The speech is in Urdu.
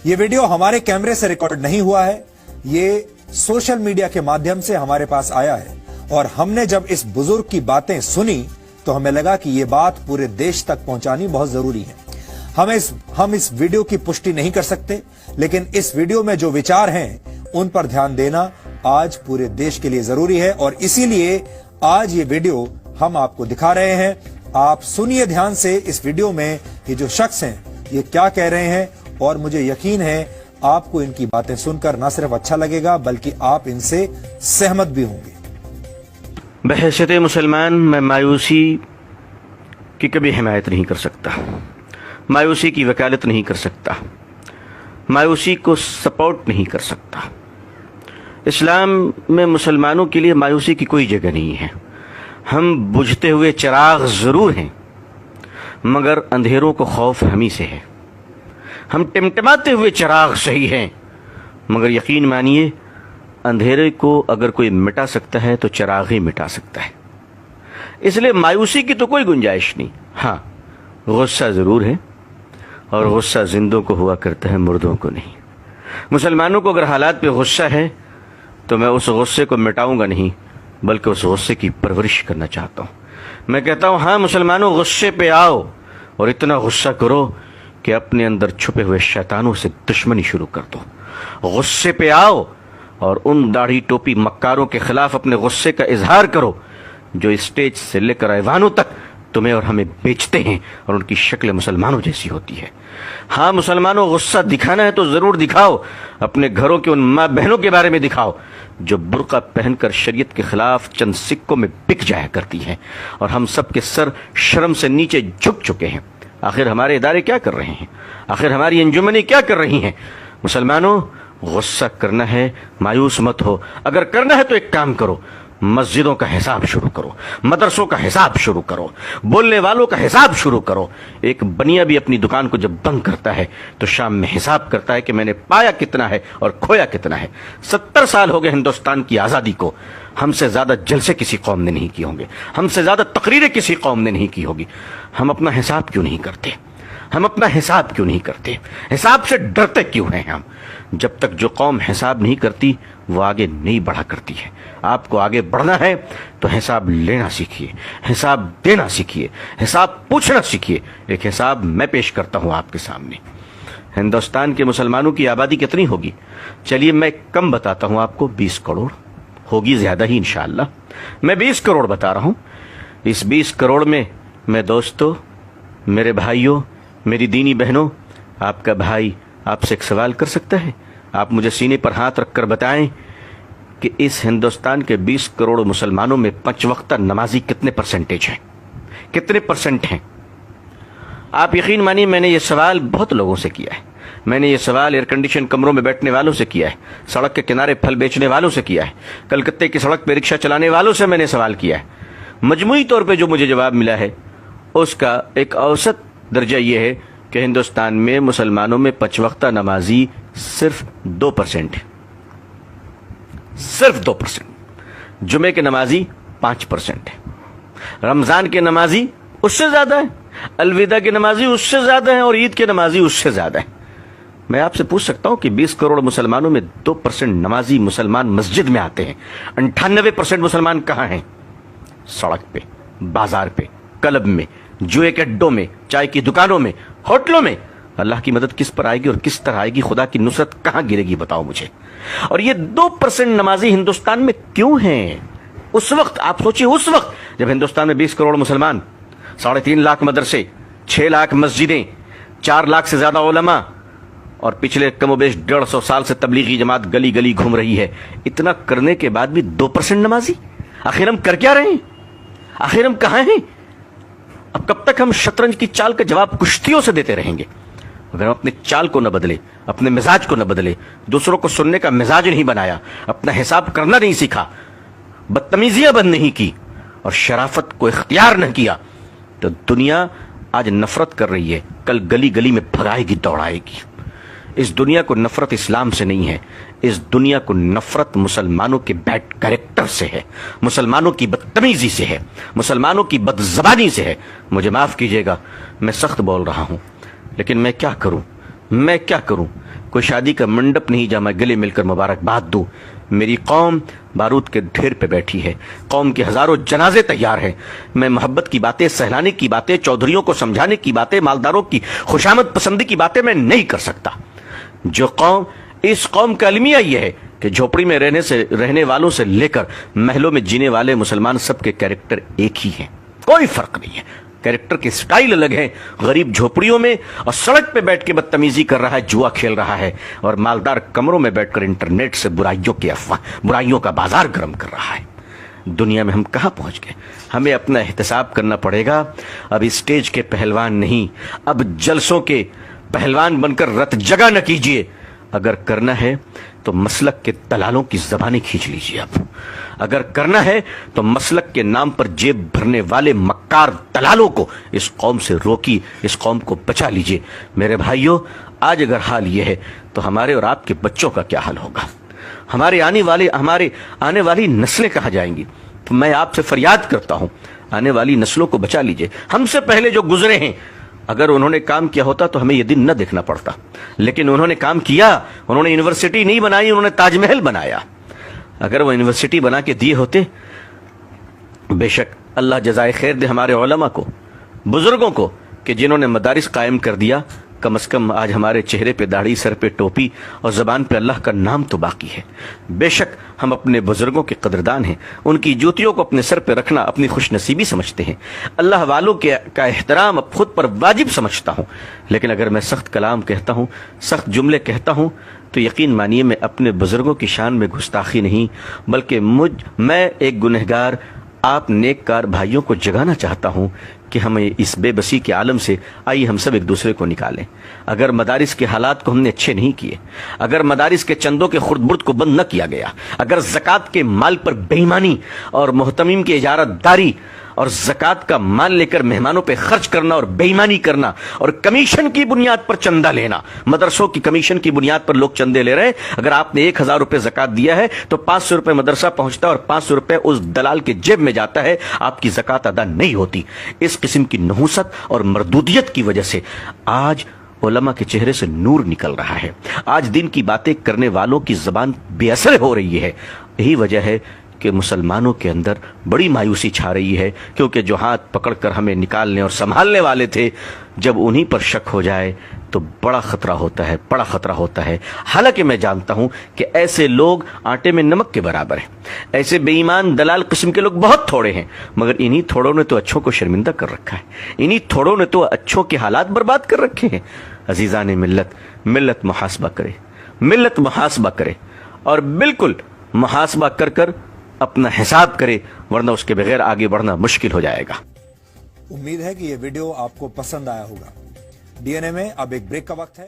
یہ ویڈیو ہمارے کیمرے سے ریکارڈ نہیں ہوا ہے، یہ سوشل میڈیا کے مادھیم سے ہمارے پاس آیا ہے، اور ہم نے جب اس بزرگ کی باتیں سنی تو ہمیں لگا کہ یہ بات پورے دیش تک پہنچانی بہت ضروری ہے۔ ہم اس ویڈیو کی پشٹی نہیں کر سکتے، لیکن اس ویڈیو میں جو وچار ہیں ان پر دھیان دینا آج پورے دیش کے لیے ضروری ہے، اور اسی لیے آج یہ ویڈیو ہم آپ کو دکھا رہے ہیں۔ آپ سنیے دھیان سے اس ویڈیو میں یہ جو شخص ہیں یہ کیا کہہ رہے ہیں، اور مجھے یقین ہے آپ کو ان کی باتیں سن کر نہ صرف اچھا لگے گا بلکہ آپ ان سے سہمت بھی ہوں گے۔ بحیثیت مسلمان میں مایوسی کی کبھی حمایت نہیں کر سکتا، مایوسی کی وکالت نہیں کر سکتا، مایوسی کو سپورٹ نہیں کر سکتا۔ اسلام میں مسلمانوں کے لیے مایوسی کی کوئی جگہ نہیں ہے۔ ہم بجھتے ہوئے چراغ ضرور ہیں، مگر اندھیروں کو خوف ہمیں سے ہے۔ ہم ٹمٹماتے ہوئے چراغ صحیح ہیں، مگر یقین مانیے اندھیرے کو اگر کوئی مٹا سکتا ہے تو چراغ ہی مٹا سکتا ہے۔ اس لیے مایوسی کی تو کوئی گنجائش نہیں۔ ہاں، غصہ ضرور ہے، اور غصہ زندوں کو ہوا کرتا ہے، مردوں کو نہیں۔ مسلمانوں کو اگر حالات پہ غصہ ہے تو میں اس غصے کو مٹاؤں گا نہیں، بلکہ اس غصے کی پرورش کرنا چاہتا ہوں۔ میں کہتا ہوں ہاں مسلمانوں، غصے پہ آؤ اور اتنا غصہ کرو کہ اپنے اندر چھپے ہوئے شیطانوں سے دشمنی شروع کر دو۔ غصے پہ آؤ اور ان داڑھی ٹوپی مکاروں کے خلاف اپنے غصے کا اظہار کرو جو اسٹیج سے لے کر ایوانوں تک تمہیں اور ہمیں بیچتے ہیں، اور ان کی شکل مسلمانوں جیسی ہوتی ہے۔ ہاں مسلمانوں، غصہ دکھانا ہے تو ضرور دکھاؤ، اپنے گھروں کے ان ماں بہنوں کے بارے میں دکھاؤ جو برقع پہن کر شریعت کے خلاف چند سکوں میں بک جایا کرتی ہیں، اور ہم سب کے سر شرم سے نیچے جھک چکے ہیں۔ آخر ہمارے ادارے کیا کر رہے ہیں؟ آخر ہماری انجمنیں کیا کر رہی ہیں؟ مسلمانوں، غصہ کرنا ہے، مایوس مت ہو۔ اگر کرنا ہے تو ایک کام کرو، مسجدوں کا حساب شروع کرو، مدرسوں کا حساب شروع کرو، بولنے والوں کا حساب شروع کرو۔ ایک بنیا بھی اپنی دکان کو جب بند کرتا ہے تو شام میں حساب کرتا ہے کہ میں نے پایا کتنا ہے اور کھویا کتنا ہے۔ 70 سال ہو گئے ہندوستان کی آزادی کو، ہم سے زیادہ جلسے کسی قوم نے نہیں کیے ہوں گے، ہم سے زیادہ تقریریں کسی قوم نے نہیں کی ہوگی۔ ہم اپنا حساب کیوں نہیں کرتے؟ ہم اپنا حساب کیوں نہیں کرتے؟ حساب سے ڈرتے کیوں ہیں ہم؟ جب تک جو قوم حساب نہیں کرتی وہ آگے نہیں بڑھا کرتی ہے۔ آپ کو آگے بڑھنا ہے تو حساب لینا سیکھیے، حساب دینا سیکھیے، حساب پوچھنا سیکھیے۔ ایک حساب میں پیش کرتا ہوں آپ کے سامنے۔ ہندوستان کے مسلمانوں کی آبادی کتنی ہوگی؟ چلیے میں کم بتاتا ہوں آپ کو، 20 کروڑ ہوگی، زیادہ ہی انشاءاللہ۔ میں 20 کروڑ بتا رہا ہوں۔ اس 20 کروڑ میں دوستو، میرے بھائیوں، میری دینی بہنوں، آپ کا بھائی آپ سے ایک سوال کر سکتا ہے؟ آپ مجھے سینے پر ہاتھ رکھ کر بتائیں کہ اس ہندوستان کے 20 کروڑ مسلمانوں میں 5 وقتہ نمازی کتنے پرسنٹیج ہیں؟ کتنے پرسنٹ ہیں؟ آپ یقین مانیے میں نے یہ سوال بہت لوگوں سے کیا ہے۔ میں نے یہ سوال ایئر کنڈیشن کمروں میں بیٹھنے والوں سے کیا ہے، سڑک کے کنارے پھل بیچنے والوں سے کیا ہے، کلکتے کی سڑک پہ رکشہ چلانے والوں سے میں نے سوال کیا ہے۔ مجموعی طور پہ جو مجھے جواب ملا ہے اس کا ایک اوسط درجہ یہ ہے کہ ہندوستان میں مسلمانوں میں 5 وقتہ نمازی صرف 2% ہے، صرف 2%۔ جمعے کے نمازی 5% ہے، رمضان کے نمازی اس سے زیادہ ہے، الوداع کے نمازی اس سے زیادہ ہیں، اور عید کے نمازی اس سے زیادہ ہیں۔ میں آپ سے پوچھ سکتا ہوں کہ 20 کروڑ مسلمانوں میں 2% نمازی مسلمان مسجد میں آتے ہیں، 98% مسلمان کہاں ہیں؟ سڑک پہ، بازار پہ، کلب میں، جوئے کے اڈوں میں، چائے کی دکانوں میں، ہوٹلوں میں۔ اللہ کی مدد کس پر آئے گی اور کس طرح آئے گی؟ خدا کی نصرت کہاں گرے گی بتاؤ مجھے۔ اور یہ 2% نمازی ہندوستان میں کیوں ہیں؟ اس وقت آپ سوچیے، اس وقت جب ہندوستان میں 20 کروڑ مسلمان، 3.5 لاکھ مدرسے، 6 لاکھ مسجدیں، 4 لاکھ سے زیادہ علماء، اور پچھلے کم و بیش 150 سال سے تبلیغی جماعت گلی گلی گھوم رہی ہے، اتنا کرنے کے بعد بھی 2% نمازی؟ آخر ہم کر کیا رہے ہیں؟ آخر ہم کہاں ہیں؟ اب کب تک ہم شطرنج کی چال کا جواب کشتیوں سے دیتے رہیں گے؟ اگر ہم اپنے چال کو نہ بدلے، اپنے مزاج کو نہ بدلے، دوسروں کو سننے کا مزاج نہیں بنایا، اپنا حساب کرنا نہیں سیکھا، بدتمیزیاں بند نہیں کی، اور شرافت کو اختیار نہ کیا، تو دنیا آج نفرت کر رہی ہے، کل گلی گلی میں بھگائے گی، دوڑائے گی۔ اس دنیا کو نفرت اسلام سے نہیں ہے، اس دنیا کو نفرت مسلمانوں کے بیڈ کریکٹر سے ہے، مسلمانوں کی بدتمیزی سے ہے، مسلمانوں کی بدزبانی سے ہے۔ مجھے معاف کیجیے گا، میں سخت بول رہا ہوں، لیکن میں کیا کروں؟ کوئی شادی کا منڈپ نہیں جہاں میں گلے مل کر مبارکباد دوں. میری قوم بارود کے ڈھیر پہ بیٹھی ہے, قوم کے ہزاروں جنازے تیار ہیں. میں محبت کی باتیں, سہلانے کی باتیں, چودھریوں کو سمجھانے کی باتیں, مالداروں کی خوشامد پسندی کی باتیں میں نہیں کر سکتا. جو قوم, اس قوم کا المیہ یہ ہے کہ جھوپڑی میں رہنے والوں سے لے کر محلوں میں جینے والے مسلمان سب کے کیریکٹر ایک ہی ہیں, کوئی فرق نہیں ہے. کیریکٹر کے سٹائل الگ ہیں. غریب جھوپڑیوں میں اور سڑک پہ بیٹھ کے بدتمیزی کر رہا ہے, جوا کھیل رہا ہے, اور مالدار کمروں میں بیٹھ کر انٹرنیٹ سے برائیوں کا بازار گرم کر رہا ہے. دنیا میں ہم کہاں پہنچ گئے؟ ہمیں اپنا احتساب کرنا پڑے گا. اب اسٹیج کے پہلوان نہیں, اب جلسوں کے پہلوان بن کر رت جگہ نہ کیجئے. اگر کرنا ہے تو مسلک کے دلالوں کی زبانیں کھینچ لیجئے. اب اگر کرنا ہے تو مسلک کے نام پر جیب بھرنے والے مکار دلالوں کو اس قوم سے روکی, اس قوم کو بچا لیجئے. میرے بھائیوں, آج اگر حال یہ ہے تو ہمارے اور آپ کے بچوں کا کیا حال ہوگا؟ ہمارے آنے والی نسلیں کہاں جائیں گی؟ تو میں آپ سے فریاد کرتا ہوں, آنے والی نسلوں کو بچا لیجئے. ہم سے پہلے جو گزرے ہیں, اگر انہوں نے کام کیا ہوتا تو ہمیں یہ دن نہ دیکھنا پڑتا, لیکن انہوں نے کام کیا. انہوں نے یونیورسٹی نہیں بنائی, انہوں نے تاج محل بنایا. اگر وہ یونیورسٹی بنا کے دیے ہوتے, بے شک اللہ جزائے خیر دے ہمارے علماء کو, بزرگوں کو, کہ جنہوں نے مدارس قائم کر دیا. کم از کم آج ہمارے چہرے پہ داڑھی, سر پہ ٹوپی اور زبان پہ اللہ کا نام تو باقی ہے. بے شک ہم اپنے بزرگوں کے قدردان ہیں, ان کی جوتیوں کو اپنے سر پہ رکھنا اپنی خوش نصیبی سمجھتے ہیں. اللہ والوں کا احترام اب خود پر واجب سمجھتا ہوں. لیکن اگر میں سخت کلام کہتا ہوں, سخت جملے کہتا ہوں, تو یقین مانیے میں اپنے بزرگوں کی شان میں گستاخی نہیں, بلکہ میں ایک گنہگار آپ نیک کار بھائیوں کو جگانا چاہتا ہوں کہ ہمیں اس بے بسی کے عالم سے آئیے ہم سب ایک دوسرے کو نکالیں. اگر مدارس کے حالات کو ہم نے اچھے نہیں کیے, اگر مدارس کے چندوں کے خرد برد کو بند نہ کیا گیا, اگر زکوٰۃ کے مال پر بے ایمانی اور محتمین کی اجارت داری اور زکوٰۃ کا مال لے کر مہمانوں پہ خرچ کرنا اور بے ایمانی کرنا اور کمیشن کی بنیاد پر چندہ لینا, مدرسوں کی کمیشن کی بنیاد پر لوگ چندے لے رہے ہیں. اگر آپ نے 1000 روپے زکوٰۃ دیا ہے تو 500 روپے مدرسہ پہنچتا ہے اور 500 روپے اس دلال کے جیب میں جاتا ہے, آپ کی زکوٰۃ ادا نہیں ہوتی. اس قسم کی نحوست اور مردودیت کی وجہ سے آج علماء کے چہرے سے نور نکل رہا ہے. آج دین کی باتیں کرنے والوں کی زبان بے اثر ہو رہی ہے. یہی وجہ ہے کہ مسلمانوں کے اندر بڑی مایوسی چھا رہی ہے, کیونکہ جو ہاتھ پکڑ کر ہمیں نکالنے اور سنبھالنے والے تھے, جب انہی پر شک ہو جائے تو بڑا خطرہ ہوتا ہے, بڑا خطرہ ہوتا ہے. حالانکہ میں جانتا ہوں کہ ایسے لوگ آٹے میں نمک کے برابر ہیں, ایسے بے ایمان دلال قسم کے لوگ بہت تھوڑے ہیں, مگر انہی تھوڑوں نے تو اچھوں کو شرمندہ کر رکھا ہے, انہی تھوڑوں نے تو اچھوں کے حالات برباد کر رکھے ہیں. عزیزان ملت محاسبہ کرے, ملت محاسبہ کرے, اور بالکل محاسبہ کر اپنا حساب کرے, ورنہ اس کے بغیر آگے بڑھنا مشکل ہو جائے گا. امید ہے کہ یہ ویڈیو آپ کو پسند آیا ہوگا. ڈی این اے میں اب ایک بریک کا وقت ہے.